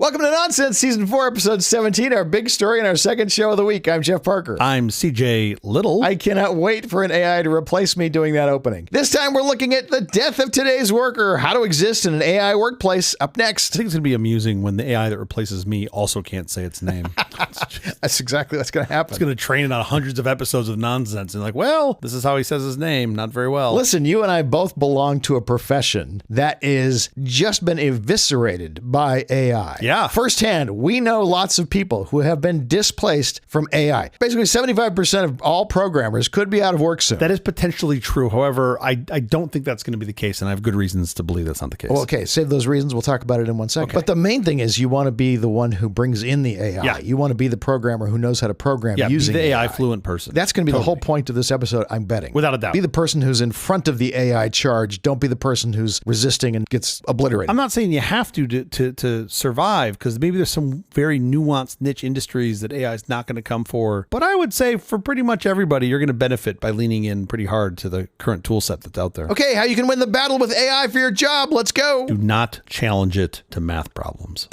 Welcome to Nonsense, Season 4, Episode 17, our big story and our second show of the week. I'm Jeff Parker. I'm CJ Little. I cannot wait for an AI to replace me doing that opening. This time we're looking at the death of today's worker, how to exist in an AI workplace. Up next. I think it's going to be amusing when the AI that replaces me also can't say its name. That's exactly what's going to happen. It's going to train it on hundreds of episodes of nonsense. And like, well, this is how he says his name. Not very well. Listen, you and I both belong to a profession that is just been eviscerated by AI. Yeah. Firsthand, we know lots of people who have been displaced from AI. Basically, 75% of all programmers could be out of work soon. That is potentially true. However, I don't think that's going to be the case, and I have good reasons to believe that's not the case. Well, okay, save those reasons. We'll talk about it in 1 second. Okay. But the main thing is you want to be the one who brings in the AI. Yeah. You want to be the programmer who knows how to program using be the AI AI. fluent person. That's going to be the whole point of this episode, I'm betting. Without a doubt. Be the person who's in front of the AI charge. Don't be the person who's resisting and gets obliterated. I'm not saying you have to survive, because maybe there's some very nuanced niche industries that AI is not going to come for. But I would say for pretty much everybody, you're going to benefit by leaning in pretty hard to the current tool set that's out there. Okay, how you can win the battle with AI for your job. Let's go. Do not challenge it to math problems.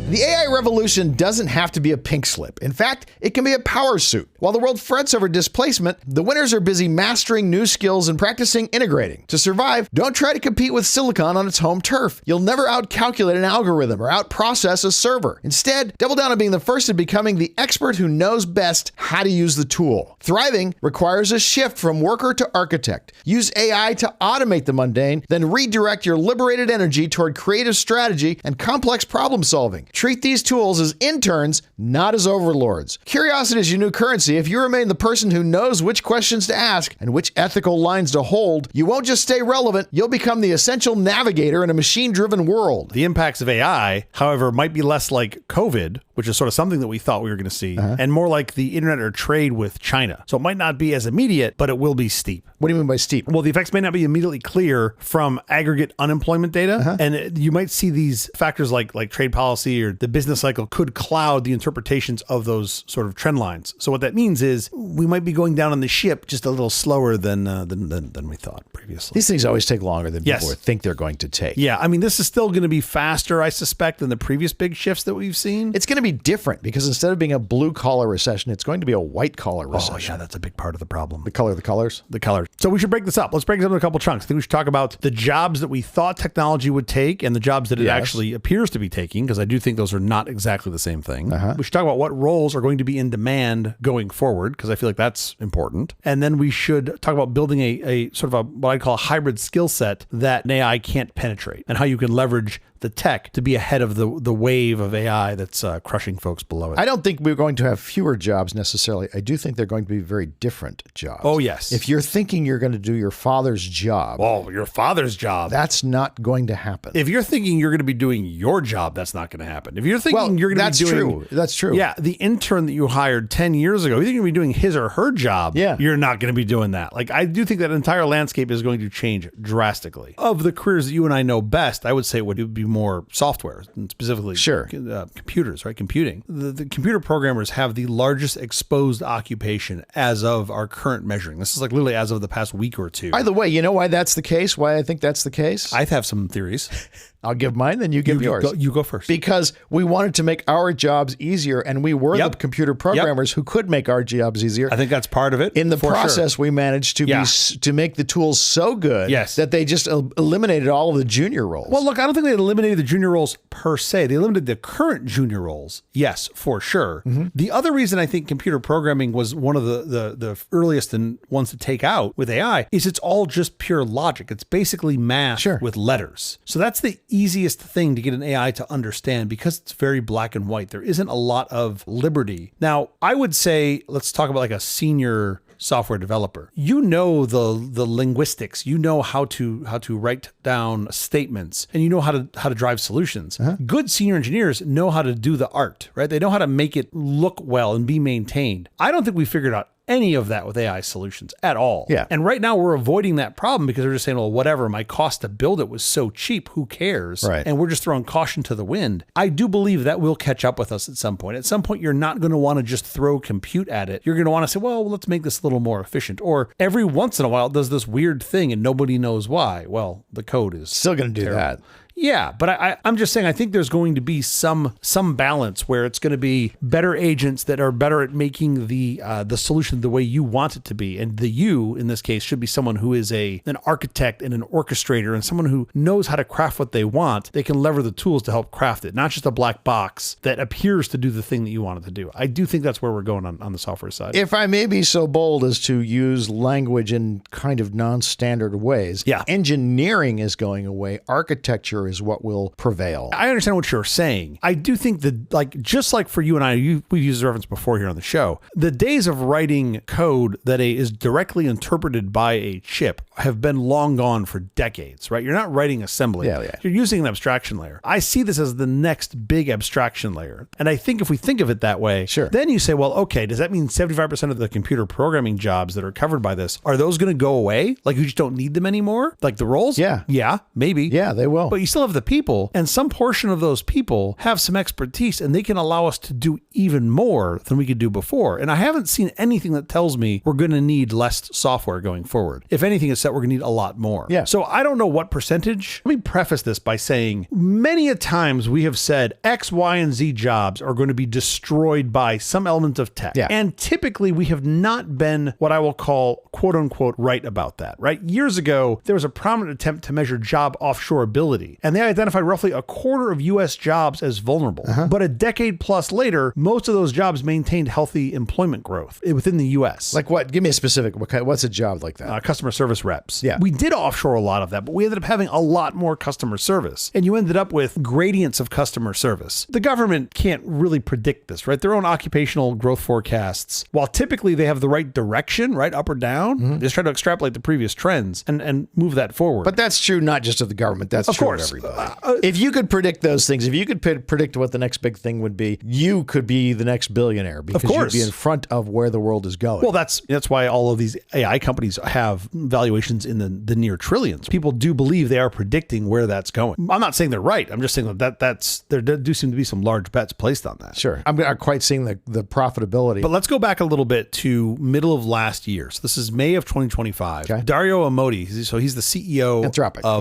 The AI revolution doesn't have to be a pink slip. In fact, it can be a power suit. While the world frets over displacement, the winners are busy mastering new skills and practicing integrating. To survive, don't try to compete with silicon on its home turf. You'll never outcalculate an algorithm or outprocess a server. Instead, double down on being the first and becoming the expert who knows best how to use the tool. Thriving requires a shift from worker to architect. Use AI to automate the mundane, then redirect your liberated energy toward creative strategy and complex problem solving. Treat these tools as interns, not as overlords. Curiosity is your new currency. If you remain the person who knows which questions to ask and which ethical lines to hold, you won't just stay relevant, you'll become the essential navigator in a machine-driven world. The impacts of AI, however, might be less like COVID, which is sort of something that we thought we were going to see, and more like the internet or trade with China. So it might not be as immediate, but it will be steep. What do you mean by steep? Well, the effects may not be immediately clear from aggregate unemployment data, and you might see these factors like trade policy or the business cycle could cloud the interpretations of those sort of trend lines. So what that means is we might be going down on the ship just a little slower than we thought previously. These things always take longer than people think they're going to take. Yeah, I mean, this is still going to be faster, I suspect, than the previous big shifts that we've seen. It's going to be different because instead of being a blue-collar recession, it's going to be a white-collar recession. Oh, yeah, that's a big part of the problem. The color of the colors? The color. So we should break this up. Let's break it up into a couple chunks. I think we should talk about the jobs that we thought technology would take and the jobs that it actually appears to be taking, because I do think those are not exactly the same thing. We should talk about what roles are going to be in demand going forward, because I feel like that's important. And then we should talk about building a sort of a what I'd call a hybrid skill set that an AI can't penetrate, and how you can leverage the tech to be ahead of the wave of AI that's crushing folks below it. I don't think we're going to have fewer jobs necessarily. I do think they're going to be very different jobs. Oh, yes. If you're thinking you're going to do your father's job. Oh, your father's job. That's not going to happen. If you're thinking you're going to be doing your job, that's not going to happen. If you're thinking you're going to be doing... That's true. Yeah, the intern that you hired 10 years ago, you think you're going to be doing his or her job, you're not going to be doing that. Like, I do think that entire landscape is going to change drastically. Of the careers that you and I know best, I would say it would be more software, and specifically computers, right? Computing. The computer programmers have the largest exposed occupation as of our current measuring. This is like literally as of the past week or two. By the way, you know why that's the case? Why I think that's the case? I have some theories. I'll give mine, then you give yours. You go first. Because we wanted to make our jobs easier, and we were the computer programmers who could make our jobs easier. I think that's part of it. In the process, we managed to make the tools so good that they just eliminated all of the junior roles. Well, look, I don't think they eliminated the junior roles per se. They eliminated the current junior roles. Yes, for sure. The other reason I think computer programming was one of the earliest and ones to take out with AI is it's all just pure logic. It's basically math with letters. So that's the easiest thing to get an AI to understand because it's very black and white. There isn't a lot of liberty. Now, I would say, let's talk about like a senior software developer. You know the linguistics. You know how to write down statements, and you know how to drive solutions. Good senior engineers know how to do the art, right? They know how to make it look well and be maintained. I don't think we figured out any of that with AI solutions at all. Yeah. And right now we're avoiding that problem because we're just saying, well, whatever, my cost to build it was so cheap, who cares? Right. And we're just throwing caution to the wind. I do believe that will catch up with us at some point. At some point, you're not going to want to just throw compute at it. You're going to want to say, well, let's make this a little more efficient. Or every once in a while, it does this weird thing and nobody knows why. Well, the code is Still going to do that. Yeah, but I'm just saying, I think there's going to be some balance where it's going to be better agents that are better at making the solution the way you want it to be. And the you, in this case, should be someone who is an architect and an orchestrator and someone who knows how to craft what they want. They can lever the tools to help craft it, not just a black box that appears to do the thing that you want it to do. I do think that's where we're going on the software side. If I may be so bold as to use language in kind of non-standard ways, engineering is going away. Architecture is what will prevail. I understand what you're saying. I do think that, just like for you and I, we've used this reference before here on the show, the days of writing code that is directly interpreted by a chip have been long gone for decades, right? You're not writing assembly. Yeah. You're using an abstraction layer. I see this as the next big abstraction layer. And I think if we think of it that way, then you say, well, okay, does that mean 75% of the computer programming jobs that are covered by this, are those going to go away? Like you just don't need them anymore? Like the roles? Yeah, maybe. Yeah, they will. But you still have the people, and some portion of those people have some expertise and they can allow us to do even more than we could do before. And I haven't seen anything that tells me we're going to need less software going forward. If anything, it's that we're going to need a lot more. Yeah. So I don't know what percentage. Let me preface this by saying many a times we have said X, Y, and Z jobs are going to be destroyed by some element of tech. Yeah. And typically we have not been what I will call quote unquote right about that, right? Years ago, there was a prominent attempt to measure job offshoreability, and they identified roughly a quarter of U.S. jobs as vulnerable. But a decade plus later, most of those jobs maintained healthy employment growth within the U.S. Like what? Give me a specific. What's a job like that? Customer service reps. Yeah. We did offshore a lot of that, but we ended up having a lot more customer service. And you ended up with gradients of customer service. The government can't really predict this, right? Their own occupational growth forecasts, while typically they have the right direction, right? Up or down, they just try to extrapolate the previous trends and move that forward. But that's true not just of the government. That's true of everybody. If you could predict those things, if you could predict what the next big thing would be, you could be the next billionaire because you'd be in front of where the world is going. Well, that's why all of these AI companies have valuations in the near trillions. People do believe they are predicting where that's going. I'm not saying they're right. I'm just saying that's there do seem to be some large bets placed on that. Sure. I'm not quite seeing the profitability. But let's go back a little bit to middle of last year. So this is May of 2025. Okay. Dario Amodei, so he's the CEO of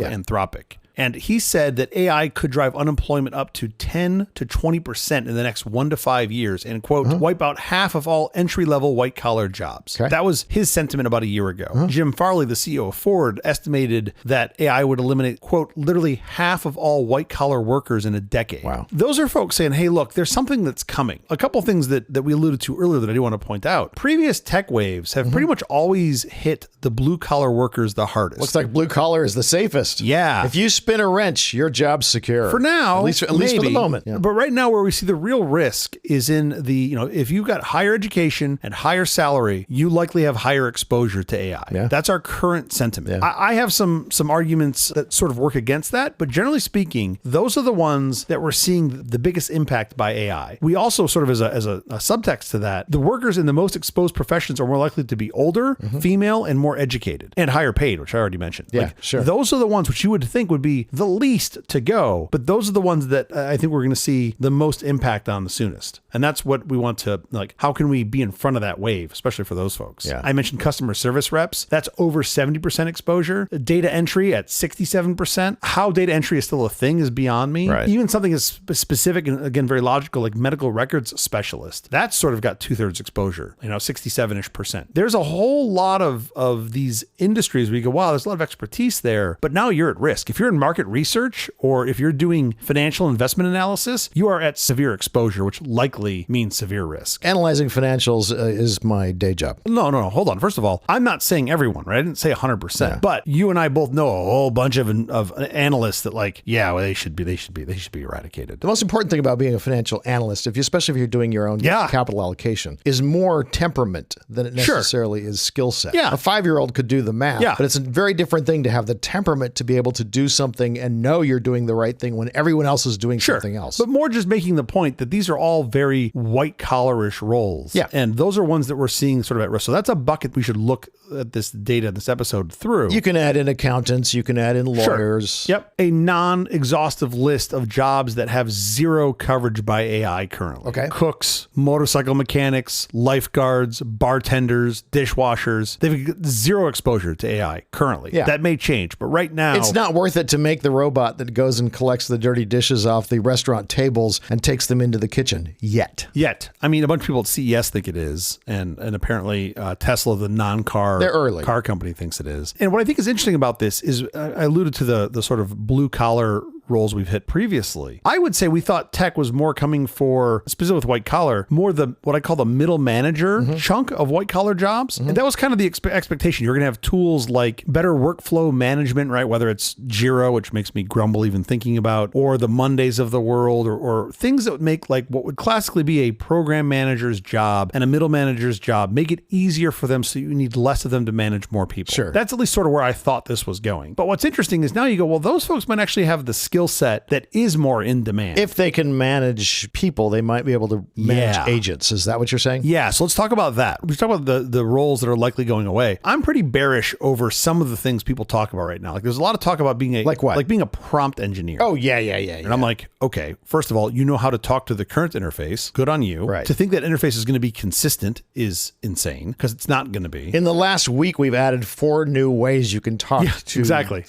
Anthropic. And he said that AI could drive unemployment up to 10 to 20% in the next 1 to 5 years and, quote, wipe out half of all entry-level white-collar jobs. Okay. That was his sentiment about a year ago. Jim Farley, the CEO of Ford, estimated that AI would eliminate, quote, literally half of all white-collar workers in a decade. Wow. Those are folks saying, hey, look, there's something that's coming. A couple of things that we alluded to earlier that I do want to point out. Previous tech waves have pretty much always hit the blue-collar workers the hardest. Looks like blue-collar is the safest. Yeah. If you spin a wrench, your job's secure. For now, at least for the moment. Yeah. But right now, where we see the real risk is in the, if you've got higher education and higher salary, you likely have higher exposure to AI. Yeah. That's our current sentiment. Yeah. I have some arguments that sort of work against that, but generally speaking, those are the ones that we're seeing the biggest impact by AI. We also sort of as a subtext to that, the workers in the most exposed professions are more likely to be older, female, and more educated and higher paid, which I already mentioned. Yeah, sure. Those are the ones which you would think would be the least to go, but those are the ones that I think we're going to see the most impact on the soonest. And that's what we want to, how can we be in front of that wave, especially for those folks? Yeah. I mentioned customer service reps. That's over 70% exposure. Data entry at 67%. How data entry is still a thing is beyond me. Right. Even something as specific and again, very logical, like medical records specialist. That's sort of got 2/3 exposure, 67-ish%. There's a whole lot of these industries where you go, wow, there's a lot of expertise there, but now you're at risk. If you're in market research or if you're doing financial investment analysis, you are at severe exposure, which likely means severe risk. Analyzing financials is my day job. No. Hold on. First of all, I'm not saying everyone, right? I didn't say 100%, but you and I both know a whole bunch of analysts that they should be eradicated. The most important thing about being a financial analyst, especially if you're doing your own capital allocation, is more temperament than it necessarily is skill set. Yeah. A 5-year-old could do the math, but it's a very different thing to have the temperament to be able to do something something and know you're doing the right thing when everyone else is doing something else. But more just making the point that these are all very white collarish roles. Yeah. And those are ones that we're seeing sort of at risk. So that's a bucket we should look at this data, this episode through. You can add in accountants, you can add in lawyers. Sure. Yep. A non-exhaustive list of jobs that have zero coverage by AI currently. Okay. Cooks, motorcycle mechanics, lifeguards, bartenders, dishwashers. They've got zero exposure to AI currently. Yeah. That may change, but right now It's not worth it to make the robot that goes and collects the dirty dishes off the restaurant tables and takes them into the kitchen yet. I mean, a bunch of people at CES think it is, and apparently Tesla, the non-car They're early. car company, thinks it is. And what I think is interesting about this is I alluded to the sort of blue collar roles we've hit previously. I would say we thought tech was more coming for, specifically with white collar, more the what I call the middle manager chunk of white collar jobs. And that was kind of the expectation. You're going to have tools like better workflow management, right? Whether it's Jira, which makes me grumble even thinking about, or the Mondays of the world, or things that would make like what would classically be a program manager's job and a middle manager's job, make it easier for them so you need less of them to manage more people. Sure. That's at least sort of where I thought this was going. But what's interesting is now you go, well, those folks might actually have the skill set that is more in demand. If they can manage people, they might be able to manage agents. Is that what you're saying? Yeah, so let's talk about that. We talk about the roles that are likely going away. I'm pretty bearish over some of the things people talk about right now. Like there's a lot of talk about being a Like what? Like being a prompt engineer. Oh, yeah. And I'm like, okay, first of all, you know how to talk to the current interface. Good on you. Right. To think that interface is going to be consistent is insane because it's not going to be. In the last week, we've added 4 new ways you can talk to Exactly.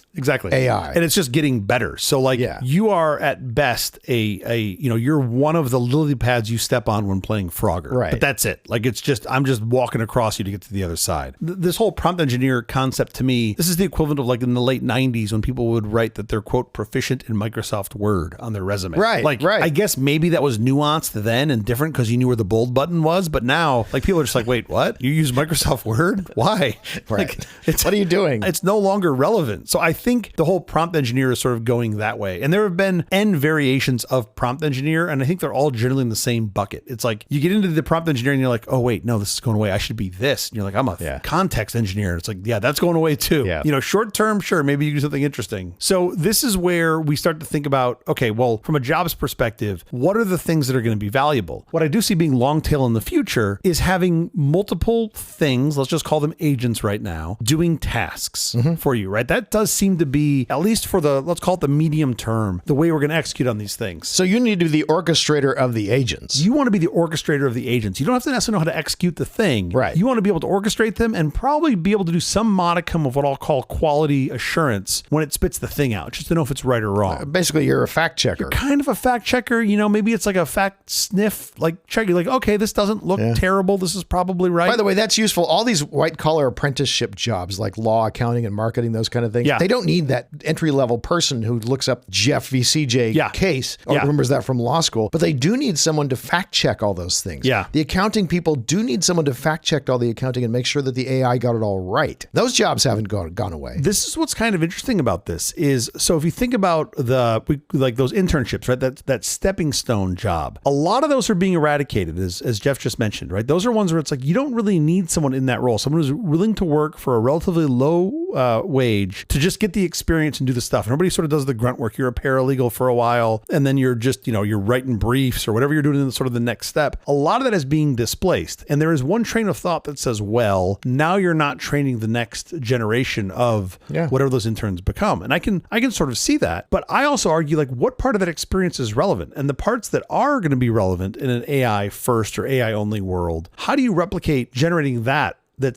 AI. And it's just getting better. So like you are at best you're one of the lily pads you step on when playing Frogger. Right. But that's it. Like it's just, I'm just walking across you to get to the other side. This whole prompt engineer concept to me, this is the equivalent of like in the late 90s when people would write that they're quote proficient in Microsoft Word on their resume. Right. I guess maybe that was nuanced then and different because you knew where the bold button was. But now like people are just like, wait, what? You use Microsoft Word? Why? Right. Like, What are you doing? It's no longer relevant. So I think the whole prompt engineer is sort of going that way. And there have been N variations of prompt engineer, and I think they're all generally in the same bucket. It's like you get into the prompt engineer and you're like, oh wait, no, this is going away. I should be this. And you're like, I'm a context engineer. It's like, yeah, that's going away too. Yeah. Short term, sure, maybe you do something interesting. So this is where we start to think about, okay, well, from a jobs perspective, what are the things that are going to be valuable? What I do see being long tail in the future is having multiple things, let's just call them agents right now, doing tasks for you, right? That does seem to be, at least for the, let's call it the medium term, the way we're going to execute on these things. So you need to be the orchestrator of the agents. You want to be the orchestrator of the agents. You don't have to necessarily know how to execute the thing. Right. You want to be able to orchestrate them and probably be able to do some modicum of what I'll call quality assurance when it spits the thing out, just to know if it's right or wrong. Basically, you're a fact checker. You're kind of a fact checker. Maybe it's like a fact sniff, like check. You're like, okay, this doesn't look terrible. This is probably right. By the way, that's useful. All these white collar apprenticeship jobs like law, accounting, and marketing, those kind of things, they don't need that entry level person who looks up Jeff v. CJ case or remembers that from law school, but they do need someone to fact check all those things. Yeah. The accounting people do need someone to fact check all the accounting and make sure that the AI got it all right. Those jobs haven't gone away. This is what's kind of interesting about this is, so if you think about like those internships, right? That stepping stone job, a lot of those are being eradicated, as Jeff just mentioned, right? Those are ones where it's like, you don't really need someone in that role, someone who's willing to work for a relatively low wage to just get the experience and do the stuff. Nobody sort of does the grunt work. You're a paralegal for a while, and then you're just, you're writing briefs or whatever you're doing in sort of the next step. A lot of that is being displaced. And there is one train of thought that says, well, now you're not training the next generation of whatever those interns become. And I can sort of see that. But I also argue, like, what part of that experience is relevant? And the parts that are going to be relevant in an AI first or AI only world, how do you replicate generating that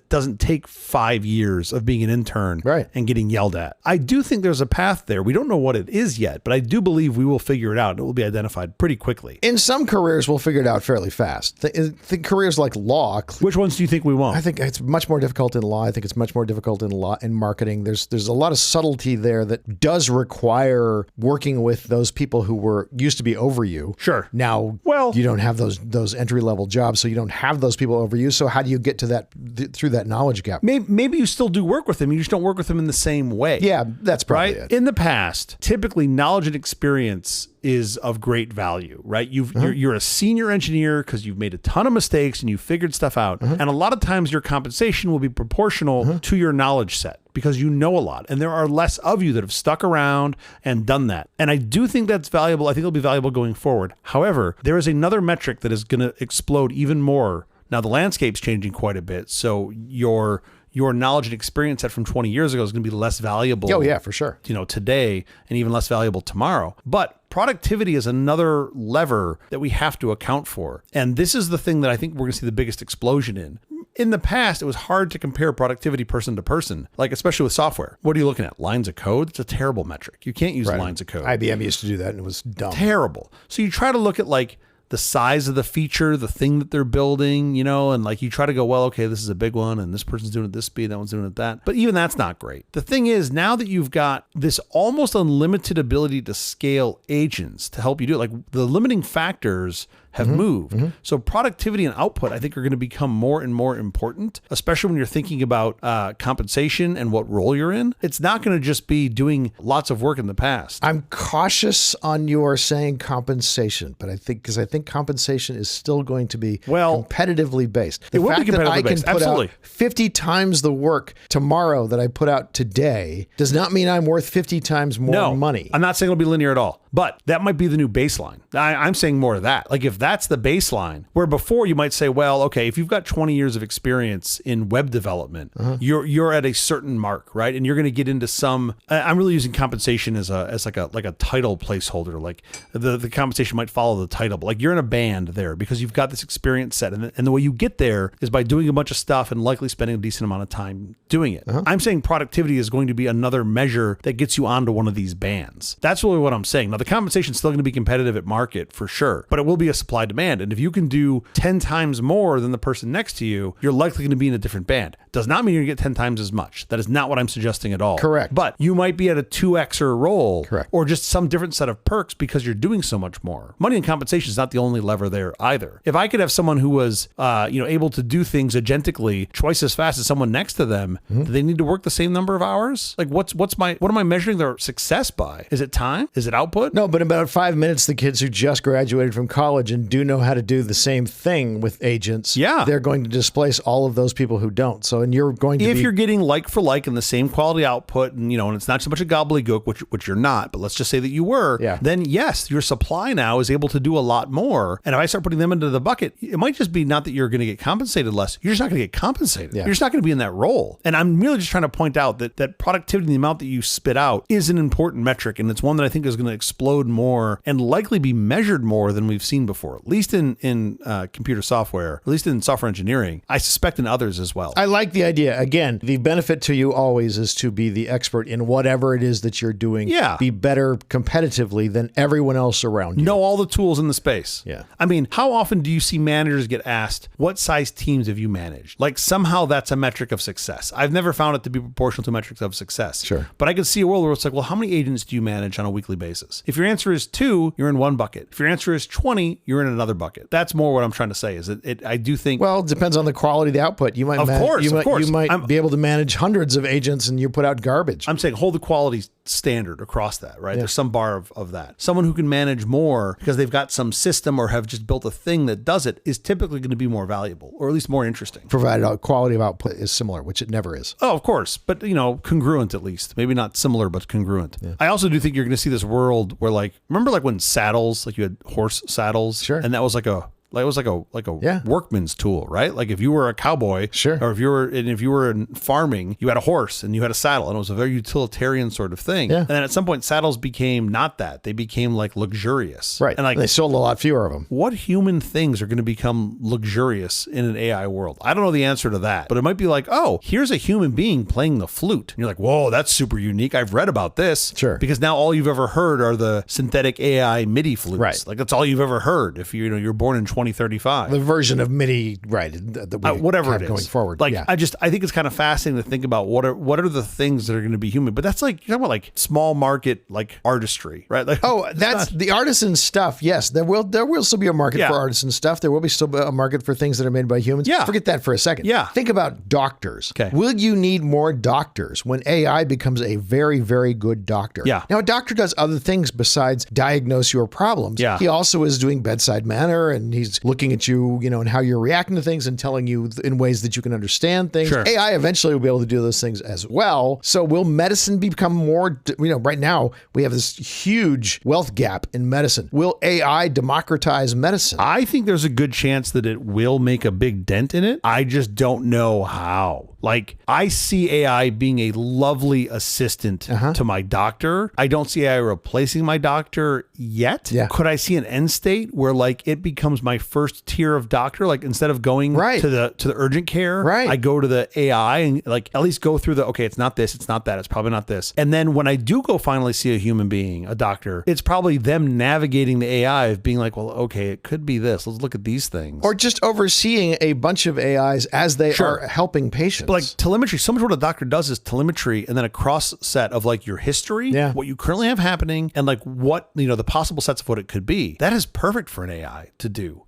doesn't take 5 years of being an intern and getting yelled at? I do think there's a path there. We don't know what it is yet, but I do believe we will figure it out and it will be identified pretty quickly. In some careers, we'll figure it out fairly fast. Think careers like law. Which ones do you think we won't? I think it's much more difficult in law. I think it's much more difficult in marketing. There's a lot of subtlety there that does require working with those people who used to be over you. Sure. Now, you don't have those entry level jobs, so you don't have those people over you. So how do you get to through that knowledge gap. Maybe you still do work with them. You just don't work with them in the same way. Yeah, that's probably right. it. In the past, typically knowledge and experience is of great value, right? You're a senior engineer because you've made a ton of mistakes and you've figured stuff out. And a lot of times your compensation will be proportional to your knowledge set because you know a lot. And there are less of you that have stuck around and done that. And I do think that's valuable. I think it'll be valuable going forward. However, there is another metric that is going to explode even more. Now, the landscape's changing quite a bit. So your knowledge and experience set from 20 years ago is going to be less valuable. Oh, yeah, for sure. Today and even less valuable tomorrow. But productivity is another lever that we have to account for. And this is the thing that I think we're going to see the biggest explosion in. In the past, it was hard to compare productivity person to person, like especially with software. What are you looking at? Lines of code? It's a terrible metric. You can't use lines of code. IBM used to do that and it was dumb. Terrible. So you try to look at like the size of the feature, the thing that they're building, and like you try to go, well, okay, this is a big one and this person's doing it this speed, that one's doing it that. But even that's not great. The thing is, now that you've got this almost unlimited ability to scale agents to help you do it, like the limiting factors have moved. So productivity and output, I think, are going to become more and more important, especially when you're thinking about compensation and what role you're in. It's not going to just be doing lots of work in the past. I'm cautious on your saying compensation, but I think compensation is still going to be competitively based. The fact that I can put out 50 times the work tomorrow that I put out today does not mean I'm worth 50 times more money. I'm not saying it'll be linear at all, but that might be the new baseline. I'm saying more of that. Like if that's the baseline, where before you might say, well, okay, if you've got 20 years of experience in web development, you're at a certain mark, right? And you're going to get into some. I'm really using compensation as like a title placeholder. Like the compensation might follow the title, but like you're in a band there because you've got this experience set, and the way you get there is by doing a bunch of stuff and likely spending a decent amount of time doing it. I'm saying productivity is going to be another measure that gets you onto one of these bands. That's really what I'm saying. Now the compensation is still going to be competitive at market for sure, but it will be a supply demand. And if you can do 10 times more than the person next to you, you're likely going to be in a different band. Does not mean you're going to get 10 times as much. That is not what I'm suggesting at all. Correct. But you might be at a 2xer role. Correct. Or just some different set of perks because you're doing so much more. Money and compensation is not the only lever there either. If I could have someone who was able to do things agentically twice as fast as someone next to them, do they need to work the same number of hours? Like what am I measuring their success by? Is it time? Is it output? No, but in about 5 minutes, the kids who just graduated from college and do know how to do the same thing with agents, they're going to displace all of those people who don't. So, and you're going to if you're getting like for like and the same quality output, and and it's not so much a gobbledygook, which you're not, but let's just say that you were, then yes, your supply now is able to do a lot more. And if I start putting them into the bucket, it might just be not that you're going to get compensated less. You're just not going to get compensated. You're just not going to be in that role. And I'm really just trying to point out that productivity, the amount that you spit out, is an important metric. And it's one that I think is going to explode more and likely be measured more than we've seen before, at least in computer software, at least in software engineering. I suspect in others as well. I like the idea. Again, the benefit to you always is to be the expert in whatever it is that you're doing. Be better competitively than everyone else around you. Know all the tools in the space. I mean, how often do you see managers get asked, what size teams have you managed? Like somehow that's a metric of success. I've never found it to be proportional to metrics of success. Sure. But I can see a world where it's like, well, how many agents do you manage on a weekly basis? If your answer is 2, you're in one bucket. If your answer is 20, you're in another bucket. That's more what I'm trying to say is that I do think. Well, it depends on the quality of the output. You might, you might be able to manage hundreds of agents and you put out garbage. I'm saying hold the quality standard across that, right? There's some bar of that. Someone who can manage more because they've got some system or have just built a thing that does it is typically going to be more valuable or at least more interesting. Provided quality of output is similar, which it never is. Oh, of course. But, congruent at least. Maybe not similar, but congruent. I also do think you're going to see this world where remember when saddles, you had horse saddles? Sure. And that was like a workman's tool, right? Like if you were a cowboy, or if you were in farming, you had a horse and you had a saddle, and it was a very utilitarian sort of thing. And then at some point, saddles became not that; they became luxurious, right? And they sold a lot fewer of them. What human things are going to become luxurious in an AI world? I don't know the answer to that, but it might be like, oh, here's a human being playing the flute, and you're like, whoa, that's super unique. I've read about this, because now all you've ever heard are the synthetic AI MIDI flutes, right? Like that's all you've ever heard. If you're born in 2035. The version of MIDI, right? That we whatever have it is going forward. Like, yeah. I think it's kind of fascinating to think about what are the things that are going to be human. But that's like, you're talking about like small market, like artistry, right? Like, that's the artisan stuff. Yes, there will still be a market Yeah. for artisan stuff. There will be still a market for things that are made by humans. Yeah. Forget that for a second. Yeah. Think about doctors. Okay. Will you need more doctors when AI becomes a very, very good doctor? Yeah. Now, a doctor does other things besides diagnose your problems. Yeah. He also is doing bedside manner, and he's looking at you, and how you're reacting to things and telling you in ways that you can understand things. Sure. AI eventually will be able to do those things as well. So will medicine become more, right now we have this huge wealth gap in medicine. Will AI democratize medicine? I think there's a good chance that it will make a big dent in it. I just don't know how. Like, I see AI being a lovely assistant to my doctor. I don't see AI replacing my doctor yet. Yeah. Could I see an end state where like it becomes my first tier of doctor? Like, instead of going Right. to the urgent care, Right. I go to the AI and like at least go through okay, it's not this, it's not that, it's probably not this. And then when I do go finally see a human being, a doctor, it's probably them navigating the AI of being like, well, okay, it could be this. Let's look at these things. Or just overseeing a bunch of AIs as they Sure. are helping patients. But like telemetry, so much what a doctor does is telemetry and then a cross set of like your history, Yeah. what you currently have happening, and like what, the possible sets of what it could be. That is perfect for an AI to do.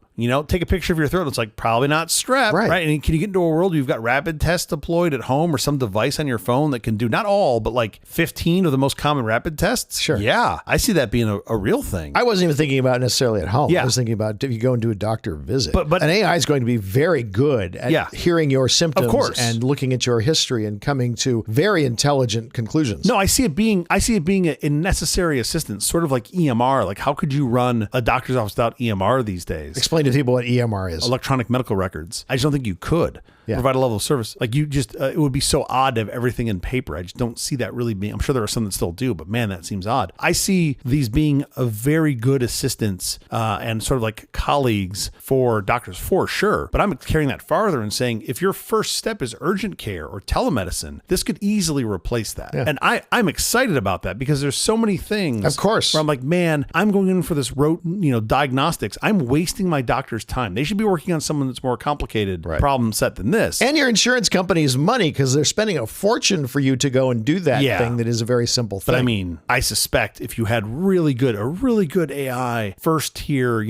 Take a picture of your throat. It's like probably not strep, Right. And can you get into a world where you've got rapid tests deployed at home or some device on your phone that can do not all, but like 15 of the most common rapid tests? Sure. Yeah. I see that being a real thing. I wasn't even thinking about it necessarily at home. Yeah. I was thinking about if you go and do a doctor visit. But an AI is going to be very good at Yeah. hearing your symptoms Of course. and looking at your history and coming to very intelligent conclusions. No, I see it being a necessary assistance, sort of like EMR. Like, how could you run a doctor's office without EMR these days? Explain to people what EMR is. Electronic medical records. I just don't think you could provide a level of service. Like, you just, it would be so odd to have everything in paper. I just don't see that really being, I'm sure there are some that still do, but man, that seems odd. I see these being a very good assistance and sort of like colleagues for doctors for sure. But I'm carrying that farther and saying, if your first step is urgent care or telemedicine, this could easily replace that. Yeah. And I'm excited about that because there's so many things. Of course. Where I'm like, man, I'm going in for this diagnostics. I'm wasting my doctor's time. They should be working on someone that's more complicated problem set than this. And your insurance company's money, because they're spending a fortune for you to go and do that thing that is a very simple thing. But I mean, I suspect if you had a really good AI, first tier,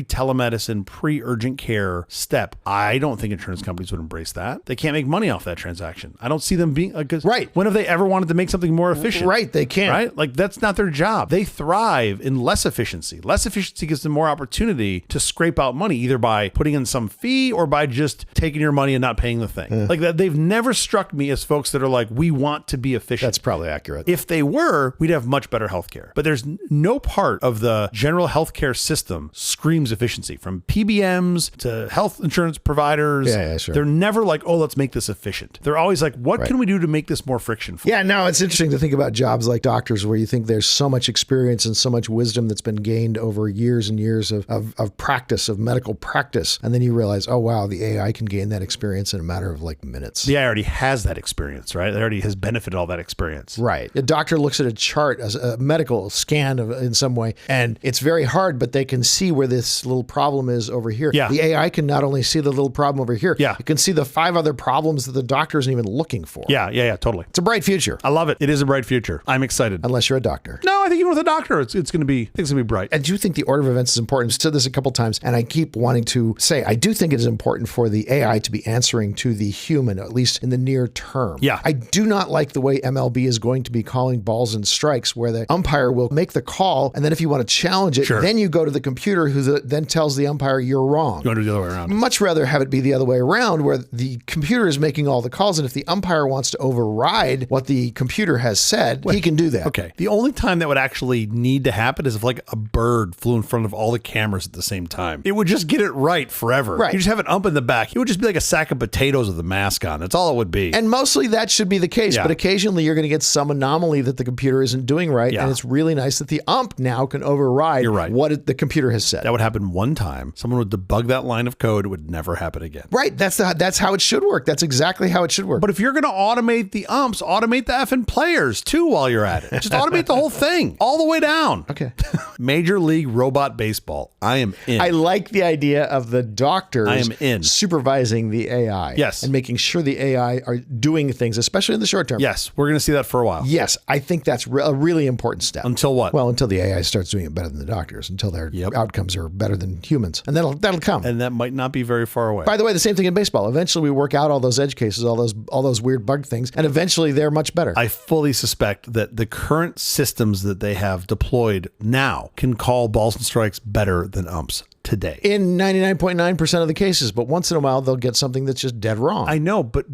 pre-telemedicine, pre-urgent care step, I don't think insurance companies would embrace that. They can't make money off that transaction. I don't see them being, Right. When have they ever wanted to make something more efficient? Right, they can't. Right? Like, that's not their job. They thrive in less efficiency. Less efficiency gives them more opportunity to scrape out money, either by putting in some fee or by just taking your money and not paying the thing. Like that, they've never struck me as folks that are like, we want to be efficient. That's probably accurate. If they were, we'd have much better healthcare. But there's no part of the general healthcare system screams efficiency, from PBMs to health insurance providers. Yeah, sure. They're never like, oh, let's make this efficient. They're always like, what can we do to make this more frictionful? Yeah, no, it's interesting to think about jobs like doctors where you think there's so much experience and so much wisdom that's been gained over years and years of practice, of medical practice. And then you realize, oh, wow, the AI can gain that experience in a matter of like minutes. The AI already has that experience, right? It already has benefited all that experience. Right. A doctor looks at a chart, as a medical scan in some way, and it's very hard, but they can see where this little problem is over here. Yeah. The AI can not only see the little problem over here, Yeah. it can see the 5 other problems that the doctor isn't even looking for. Yeah, totally. It's a bright future, I love it. It is a bright future. I'm excited. unless you're a doctor. No, I think even with a doctor, it's going to be bright. I do think the order of events is important. I've said this a couple times, and I keep wanting to say, I do think it is important for the AI to be answering to the human, at least in the near term. Yeah. I do not like the way MLB is going to be calling balls and strikes, where the umpire will make the call, and then if you want to challenge it, Sure. then you go to the computer who then tells the umpire you're wrong. You want to do the other way around. Much rather have it be the other way around, where the computer is making all the calls, and if the umpire wants to override what the computer has said, he can do that. Okay. The only time that would actually need to happen is if like a bird flew in front of all the cameras at the same time. It would just get it right forever. Right. You just have an ump in the back. It would just be like a sack of of potatoes with a mask on. That's all it would be. And mostly that should be the case, Yeah. but occasionally you're going to get some anomaly that the computer isn't doing right, Yeah. and it's really nice that the now can override You're right. what the computer has said. That would happen one time. Someone would debug that line of code. It would never happen again. Right. That's how it should work. That's exactly how it should work. But if you're going to automate the automate the effing players too while you're at it. Just automate the whole thing all the way down. Okay. Major League Robot Baseball. I am in. I like the idea of the doctors I am in. supervising the AI. Yes. And making sure the AI are doing things, especially in the short term. Yes, we're going to see that for a while. Yes, I think that's a really important step. Until what? Well, until the AI starts doing it better than the doctors, until their outcomes are better than humans. And that'll come. And that might not be very far away. By the way, the same thing in baseball. Eventually we work out all those edge cases, all those weird bug things, and eventually they're much better. I fully suspect that the current systems that they have deployed now can call balls and strikes better than umps today. In 99.9% of the cases, but once in a while they'll get something that's just dead wrong. I know, but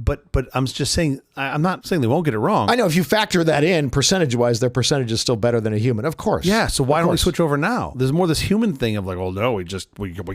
I'm just saying, I'm not saying they won't get it wrong. I know if you factor that in percentage-wise, their percentage is still better than a human, of course. Yeah, so why don't we switch over now? There's more this human thing of like, oh no, we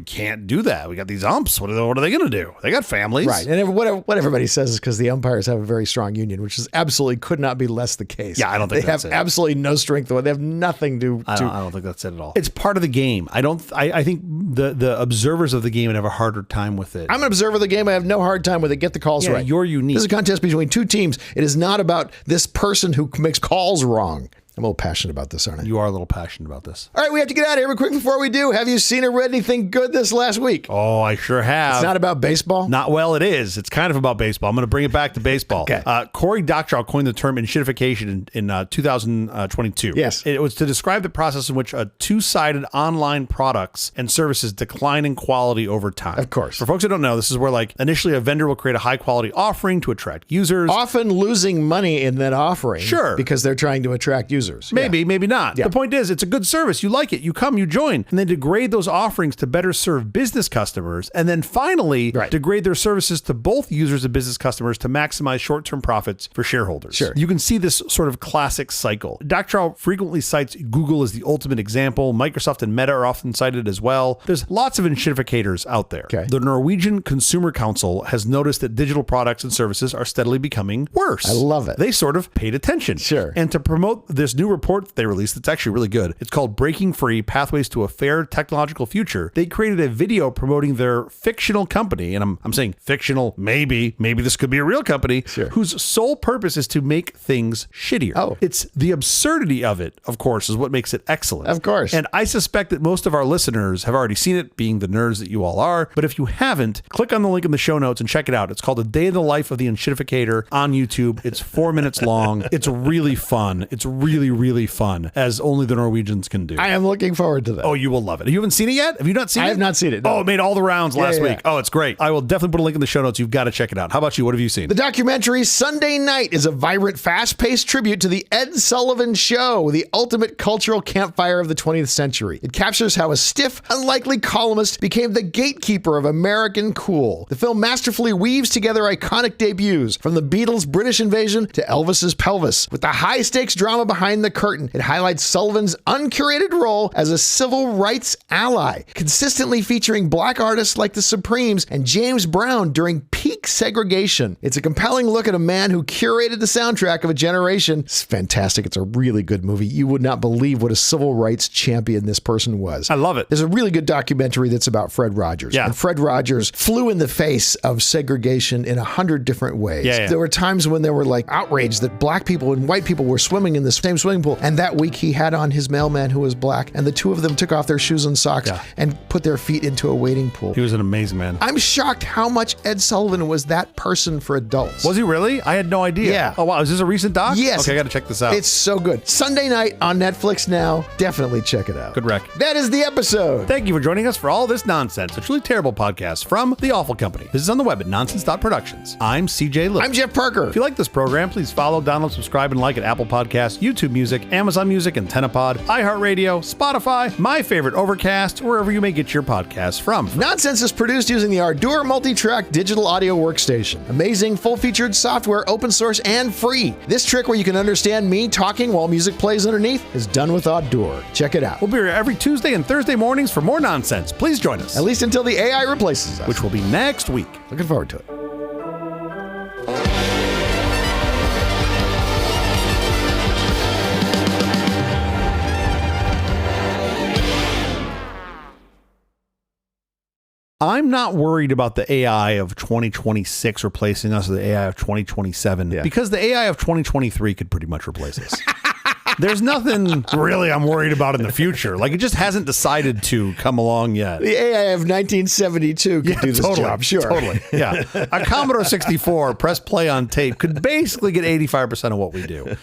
can't do that. We got these umps. What are they going to do? They got families. Right, and what everybody says is because the umpires have a very strong union, which is absolutely could not be less the case. Yeah, I don't think they that's have it. absolutely no strength. They have nothing to. I don't think that's it at all. It's part of the game. I think the observers of the game would have a harder time with it. I'm an observer of the game. I have no hard time with it. Get the calls right. You're unique. This is a contest between two teams. It is not about this person who makes calls wrong. I'm a little passionate about this, aren't I? You are a little passionate about this. All right, we have to get out of here. But quick before we do, have you seen or read anything good this last week? Oh, I sure have. It's not about baseball? Well, it is. It's kind of about baseball. I'm going to bring it back to baseball. Okay. Cory Doctorow coined the term enshittification in 2022. Yes. It was to describe the process in which two-sided online products and services decline in quality over time. Of course. For folks who don't know, this is where like initially a vendor will create a high-quality offering to attract users. Often losing money in that offering. Sure. Because they're trying to attract users. Maybe not. Yeah. The point is, it's a good service. You like it. You come, you join. And they degrade those offerings to better serve business customers. And then finally, degrade their services to both users and business customers to maximize short-term profits for shareholders. Sure. You can see this sort of classic cycle. Doctorow frequently cites Google as the ultimate example. Microsoft and Meta are often cited as well. There's lots of enshittificators out there. Okay. The Norwegian Consumer Council has noticed that digital products and services are steadily becoming worse. I love it. They sort of paid attention. Sure. And to promote this new report that they released, it's actually really good. It's called Breaking Free: Pathways to a Fair Technological Future. They created a video promoting their fictional company, and I'm saying fictional, maybe this could be a real company, whose sole purpose is to make things shittier. Oh. It's the absurdity of it, of course, is what makes it excellent. Of course. And I suspect that most of our listeners have already seen it, being the nerds that you all are. But if you haven't, click on the link in the show notes and check it out. It's called A Day in the Life of the Enshittificator on YouTube. It's 4 minutes long. It's really fun. It's really, really fun, as only the Norwegians can do. I am looking forward to that. Oh, you will love it. You haven't seen it yet? Have you not seen it? I have not seen it. No. Oh, it made all the rounds last week. Oh, it's great. I will definitely put a link in the show notes. You've got to check it out. How about you? What have you seen? The documentary Sunday Night is a vibrant, fast-paced tribute to the Ed Sullivan Show, the ultimate cultural campfire of the 20th century. It captures how a stiff, unlikely columnist became the gatekeeper of American cool. The film masterfully weaves together iconic debuts, from the Beatles' British invasion to Elvis's pelvis. With the high-stakes drama behind the curtain, it highlights Sullivan's uncurated role as a civil rights ally, consistently featuring black artists like the Supremes and James Brown during peak segregation. It's a compelling look at a man who curated the soundtrack of a generation. It's fantastic. It's a really good movie. You would not believe what a civil rights champion this person was. I love it. There's a really good documentary that's about Fred Rogers. Yeah. And Fred Rogers flew in the face of segregation in 100 different ways. Yeah. There were times when there were like outrage that black people and white people were swimming in the same swimming pool. And that week he had on his mailman who was black, and the two of them took off their shoes and socks and put their feet into a wading pool. He was an amazing man. I'm shocked how much Ed Sullivan was that person for adults. Was he really? I had no idea. Yeah. Oh, wow. Is this a recent doc? Yes. Okay, I got to check this out. It's so good. Sunday Night on Netflix now. Definitely check it out. Good rec. That is the episode. Thank you for joining us for All This Nonsense, a truly terrible podcast from The Awful Company. This is on the web at nonsense.productions. I'm CJ Little. I'm Jeff Parker. If you like this program, please follow, download, subscribe, and like at Apple Podcasts, YouTube Music, Amazon Music, AntennaPod, iHeartRadio, Spotify, my favorite Overcast, wherever you may get your podcasts from. Nonsense is produced using the Ardour multi-track digital audio workstation. Amazing, full-featured software, open source, and free. This trick where you can understand me talking while music plays underneath is done with Ardour. Check it out. We'll be here every Tuesday and Thursday mornings for more nonsense. Please join us. At least until the AI replaces us. Which will be next week. Looking forward to it. I'm not worried about the AI of 2026 replacing us with the AI of 2027 because the AI of 2023 could pretty much replace us. There's nothing really I'm worried about in the future. Like, it just hasn't decided to come along yet. The AI of 1972 could do this job, sure. Totally, yeah. A Commodore 64, press play on tape, could basically get 85% of what we do.